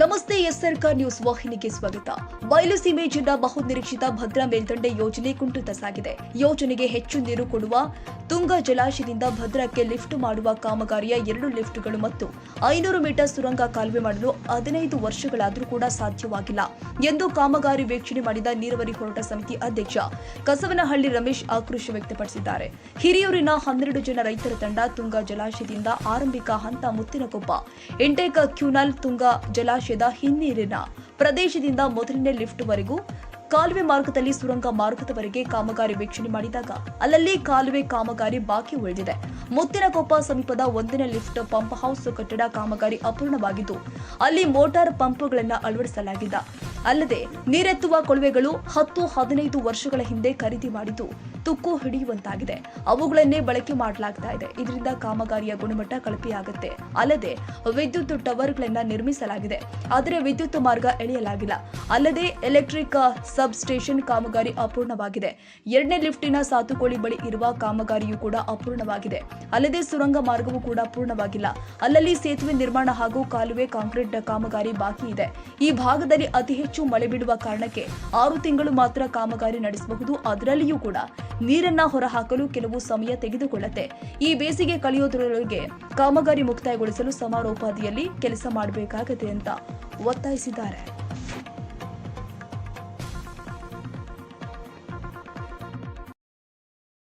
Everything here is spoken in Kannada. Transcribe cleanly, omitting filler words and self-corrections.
ನಮಸ್ತೆ ಎಸ್ಆರ್ಕಾರ್ ನ್ಯೂಸ್ ವಾಹಿನಿಗೆ ಸ್ವಾಗತ. ಬಯಲುಸೀಮೆ ಜಿಲ್ಲಾ ಬಹುನಿರೀಕ್ಷಿತ ಭದ್ರಾ ಮೇಲ್ದಂಡೆ ಯೋಜನೆ ಕುಂಠಿತ ಸಾಗಿದೆ. ಯೋಜನೆಗೆ ಹೆಚ್ಚು ನೀರು ಕೊಡುವ ತುಂಗಾ ಜಲಾಶಯದಿಂದ ಭದ್ರಾಕ್ಕೆ ಲಿಫ್ಟ್ ಮಾಡುವ ಕಾಮಗಾರಿಯ 2 ಲಿಫ್ಟ್ಗಳು ಮತ್ತು 500 ಮೀಟರ್ ಸುರಂಗ ಕಾಲುವೆ ಮಾಡಲು 15 ವರ್ಷಗಳಾದರೂ ಕೂಡ ಸಾಧ್ಯವಾಗಿಲ್ಲ ಎಂದು ಕಾಮಗಾರಿ ವೀಕ್ಷಣೆ ಮಾಡಿದ ನೀರಾವರಿ ಹೋರಾಟ ಸಮಿತಿ ಅಧ್ಯಕ್ಷ ಕಸವನಹಳ್ಳಿ ರಮೇಶ್ ಆಕ್ರೋಶ ವ್ಯಕ್ತಪಡಿಸಿದ್ದಾರೆ. ಹಿರಿಯೂರಿನ 12 ಜನ ರೈತರ ತಂಡ ತುಂಗಾ ಜಲಾಶಯದಿಂದ ಆರಂಭಿಕ ಹಂತ ಮುತ್ತಿನಕೊಪ್ಪ ಇಂಟೇಕ್ ಕ್ಯೂನಲ್ ತುಂಗಾ ಜಲಾಶಯದ ಹಿನ್ನೀರಿನ ಪ್ರದೇಶದಿಂದ ಮೊದಲನೇ ಲಿಫ್ಟ್ ವರೆಗೂ ಕಾಲುವೆ ಮಾರ್ಗದಲ್ಲಿ ಸುರಂಗ ಮಾರ್ಗದವರೆಗೆ ಕಾಮಗಾರಿ ವೀಕ್ಷಣೆ ಮಾಡಿದಾಗ ಅಲ್ಲಲ್ಲಿ ಕಾಲುವೆ ಕಾಮಗಾರಿ ಬಾಕಿ ಉಳಿದಿದೆ. ಮುತ್ತಿನಕೊಪ್ಪ ಸಮೀಪದ 1ನೇ ಲಿಫ್ಟ್ ಪಂಪ್ ಹೌಸ್ ಕಟ್ಟಡ ಕಾಮಗಾರಿ ಅಪೂರ್ಣವಾಗಿದ್ದು ಅಲ್ಲಿ ಮೋಟಾರ್ ಪಂಪ್ಗಳನ್ನು ಅಳವಡಿಸಲಾಗಿಲ್ಲ. ಅಲ್ಲದೆ ನೀರೆತ್ತುವ ಕೊಳವೆಗಳು 10-15 ವರ್ಷಗಳ ಹಿಂದೆ ಖರೀದಿ ಮಾಡಿದ್ದು ತುಕ್ಕು ಹಿಡಿಯುವಂತಾಗಿದೆ. ಅವುಗಳನ್ನೇ ಬಳಕೆ ಮಾಡಲಾಗ್ತಾ ಇದೆ. ಇದರಿಂದ ಕಾಮಗಾರಿಯ ಗುಣಮಟ್ಟ ಕಳಪೆಯಾಗುತ್ತೆ. ಅಲ್ಲದೆ ವಿದ್ಯುತ್ ಟವರ್ಗಳನ್ನ ನಿರ್ಮಿಸಲಾಗಿದೆ, ಆದರೆ ವಿದ್ಯುತ್ ಮಾರ್ಗ ಎಳೆಯಲಾಗಿಲ್ಲ. ಅಲ್ಲದೆ ಎಲೆಕ್ಟ್ರಿಕ್ ಸಬ್ ಸ್ಟೇಷನ್ ಕಾಮಗಾರಿ ಅಪೂರ್ಣವಾಗಿದೆ. 2ನೇ ಲಿಫ್ಟಿನ ಸಾತುಕೋಳಿ ಬಳಿ ಇರುವ ಕಾಮಗಾರಿಯೂ ಕೂಡ ಅಪೂರ್ಣವಾಗಿದೆ. ಅಲ್ಲದೆ ಸುರಂಗ ಮಾರ್ಗವೂ ಕೂಡ ಪೂರ್ಣವಾಗಿಲ್ಲ. ಅಲ್ಲಲ್ಲಿ ಸೇತುವೆ ನಿರ್ಮಾಣ ಹಾಗೂ ಕಾಲುವೆ ಕಾಂಕ್ರೀಟ್ ಕಾಮಗಾರಿ ಬಾಕಿ ಇದೆ. ಈ ಭಾಗದಲ್ಲಿ ಅತಿ ಹೆಚ್ಚು ಮಳೆ ಬೀಳುವ ಕಾರಣಕ್ಕೆ 6 ತಿಂಗಳು ಮಾತ್ರ ಕಾಮಗಾರಿ ನಡೆಸಬಹುದು. ಅದರಲ್ಲಿಯೂ ಕೂಡ ನೀರನ್ನ ಹೊರಹಾಕಲು ಕೆಲವು ಸಮಯ ತೆಗೆದುಕೊಳ್ಳುತ್ತೆ. ಈ ಬೇಸಿಗೆ ಕಳೆಯೋದ್ರೊಳಗೆ ಕಾಮಗಾರಿ ಮುಕ್ತಾಯಗೊಳಿಸಲು ಸಮಾರೋಪಾದಿಯಲ್ಲಿ ಕೆಲಸ ಮಾಡಬೇಕಾಗಿದೆ ಅಂತ ಒತ್ತಾಯಿಸಿದ್ದಾರೆ.